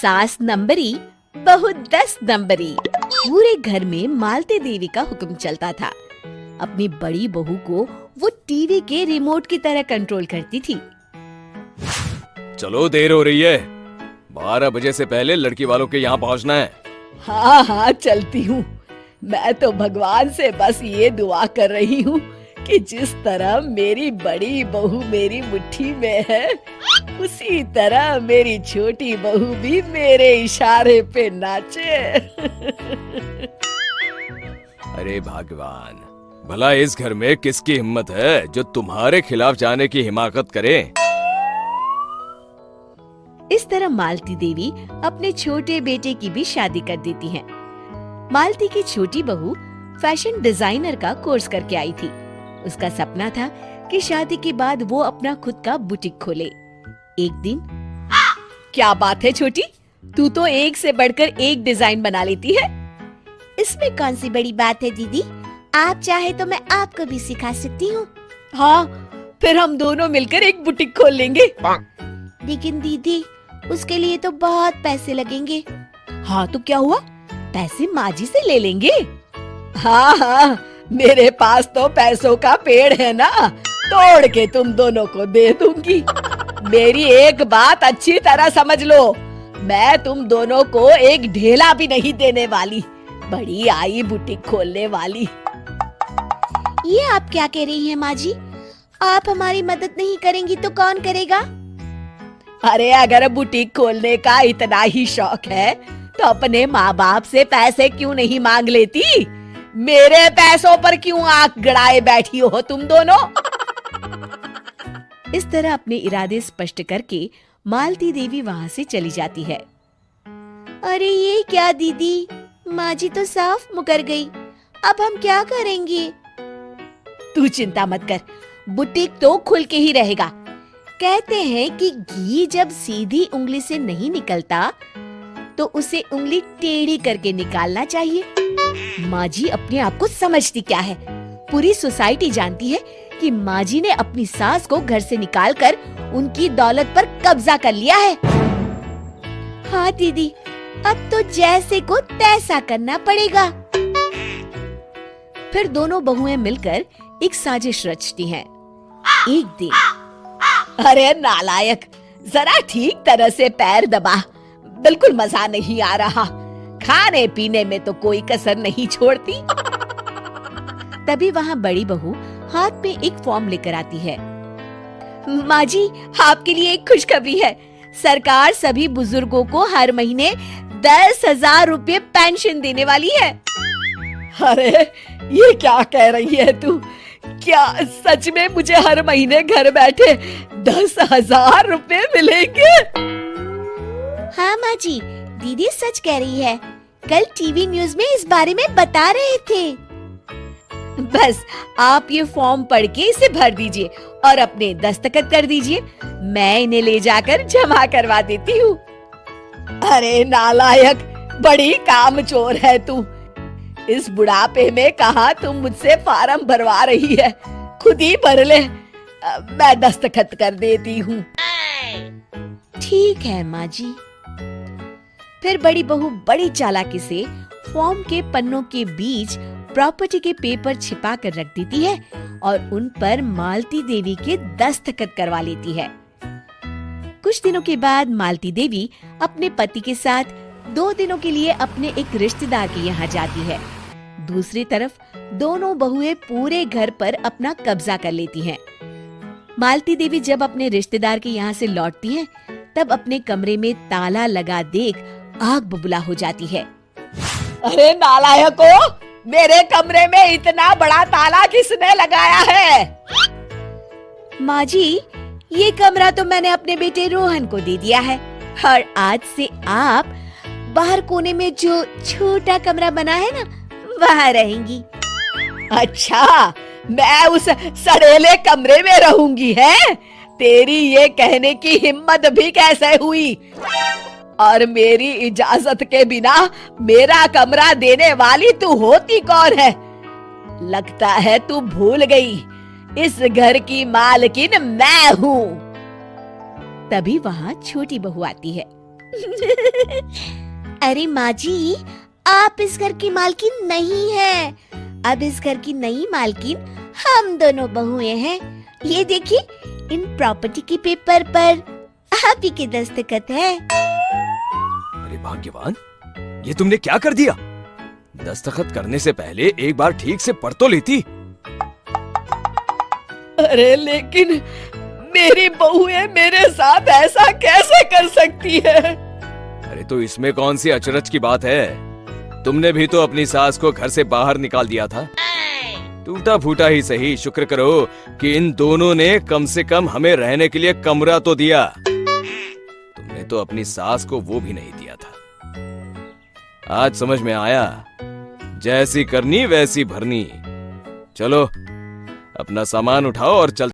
सास नंबरी, बहू 10 नंबरी। पूरे घर में मालती देवी का हुक्म चलता था। अपनी बड़ी बहू को वो टीवी के रिमोट की तरह कंट्रोल करती थी। चलो देर हो रही है, 12 बजे से पहले लड़की वालों के यहाँ पहुँचना है। हाँ हाँ चलती हूँ। मैं तो भगवान से बस ये दुआ कर रही हूँ कि जिस तरह मेरी बड़ी बहू मेरी मुट्ठी में है, उसी तरह मेरी छोटी बहू भी मेरे इशारे पे नाचे। अरे भगवान, भला इस घर में किसकी हिम्मत है जो तुम्हारे खिलाफ जाने की हिमाकत करे। इस तरह मालती देवी अपने छोटे बेटे की भी शादी कर देती हैं। मालती की छोटी बहू फैशन डिजाइनर का कोर्स करके आई थी। उसका सपना था कि शादी के बाद वो अपना खुद का बुटीक खोले। एक दिन, क्या बात है छोटी, तू तो एक से बढ़कर एक डिजाइन बना लेती है। इसमें कौन सी बड़ी बात है दीदी, आप चाहे तो मैं आपको भी सिखा सकती हूँ। हाँ, फिर हम दोनों मिलकर एक बुटीक खोल लेंगे। लेकिन दीदी, उसके लिए तो बहुत पैसे लगेंगे। हाँ तो क्या हुआ, पैसे माँ जी से ले लेंगे। हाँ हाँ, मेरे पास तो पैसों का पेड़ है ना, तोड़ के तुम दोनों को दे दूंगी। मेरी एक बात अच्छी तरह समझ लो, मैं तुम दोनों को एक ढेला भी नहीं देने वाली। बड़ी आई बुटीक खोलने वाली। ये आप क्या कह रही हैं माँ जी? आप हमारी मदद नहीं करेंगी तो कौन करेगा? अरे अगर बुटीक खोलने का इतना ही शौक है तो अपने माँ बाप से पैसे क्यों नहीं मांग लेती? मेरे पैसों पर क्यों आंख गड़ाए बैठी हो तुम दोनों? इस तरह अपने इरादे स्पष्ट करके मालती देवी वहाँ से चली जाती है। अरे ये क्या दीदी, माँ जी तो साफ मुकर गई। अब हम क्या करेंगे? तू चिंता मत कर, बुटीक तो खुल के ही रहेगा। कहते हैं कि घी जब सीधी उंगली से नहीं निकलता तो उसे उंगली टेढ़ी करके निकालना चाहिए। माँ जी अपने आप को समझती क्या है? पूरी सोसाइटी जानती है कि माँ जी ने अपनी सास को घर से निकालकर उनकी दौलत पर कब्जा कर लिया है। हाँ दीदी, अब तो जैसे को तैसा करना पड़ेगा। फिर दोनों बहुएं मिलकर एक साजिश रचती हैं। एक दिन, अरे नालायक, जरा ठीक तरह से पैर दबा, बिल्कुल मजा नहीं आ रहा। खाने पीने में तो कोई कसर नहीं छोड़ती। तभी वहाँ बड़ी बहू हाथ में एक फॉर्म लेकर आती है। माँ जी, आपके लिए एक खुशखबरी है। सरकार सभी बुजुर्गों को हर महीने 10,000 रुपए पेंशन देने वाली है। अरे ये क्या कह रही है तू? क्या सच में मुझे हर महीने घर बैठे 10,000 रुपए मिलेंगे? हाँ माँ जी, दीदी सच कह रही है। कल टीवी न्यूज़ में इस बारे में बता रहे थे। बस आप ये फॉर्म पढ़ के इसे भर दीजिए और अपने दस्तखत कर दीजिए। मैं इन्हें ले जाकर जमा करवा देती हूँ। अरे नालायक, बड़ी कामचोर है तू। इस बुढ़ापे में कहाँ तुम मुझसे फार्म भरवा रही है? खुद ही भर ले, मैं दस्तखत कर देती हूँ। ठीक है माँ जी। फिर बड़ी बहू बड़ी चालाकी से फॉर्म के पन्नों के बीच प्रॉपर्टी के पेपर छिपा कर रख देती है और उन पर मालती देवी के दस्तखत करवा लेती है। कुछ दिनों के बाद मालती देवी अपने पति के साथ 2 दिनों के लिए अपने एक रिश्तेदार के यहाँ जाती है। दूसरी तरफ दोनों बहुएं पूरे घर पर अपना कब्जा कर लेती हैं। मालती देवी जब अपने रिश्तेदार के यहाँ से लौटती हैं, तब अपने कमरे में ताला लगा देख आग बबूला हो जाती है। अरे नालायको, मेरे कमरे में इतना बड़ा ताला किसने लगाया है? माँ जी, ये कमरा तो मैंने अपने बेटे रोहन को दे दिया है और आज से आप बाहर कोने में जो छोटा कमरा बना है ना, वहाँ रहेंगी। अच्छा, मैं उस सड़ेले कमरे में रहूंगी है? तेरी ये कहने की हिम्मत भी कैसे हुई? और मेरी इजाजत के बिना मेरा कमरा देने वाली तू होती कौन है? लगता है तू भूल गई, इस घर की मालकिन मैं हूँ। तभी वहाँ छोटी बहू आती है। अरे माँ जी, आप इस घर की मालकिन नहीं है। अब इस घर की नई मालकिन हम दोनों बहुएं हैं। ये देखिए, इन प्रॉपर्टी के पेपर पर आप ही के दस्तखत है। अरे भाग्यवान, ये तुमने क्या कर दिया? दस्तखत करने से पहले एक बार ठीक से पढ़ तो लेती। अरे लेकिन मेरी बहुएं मेरे साथ ऐसा कैसे कर सकती है? अरे तो इसमें कौन सी अचरज की बात है? तुमने भी तो अपनी सास को घर से बाहर निकाल दिया था। टूटा फूटा ही सही, शुक्र करो कि इन दोनों ने कम से कम हमें रहने के लिए कमरा तो दिया। तुमने तो अपनी सास को वो भी नहीं दिया था। आज समझ में आया, जैसी करनी वैसी भरनी। चलो अपना सामान उठाओ और चल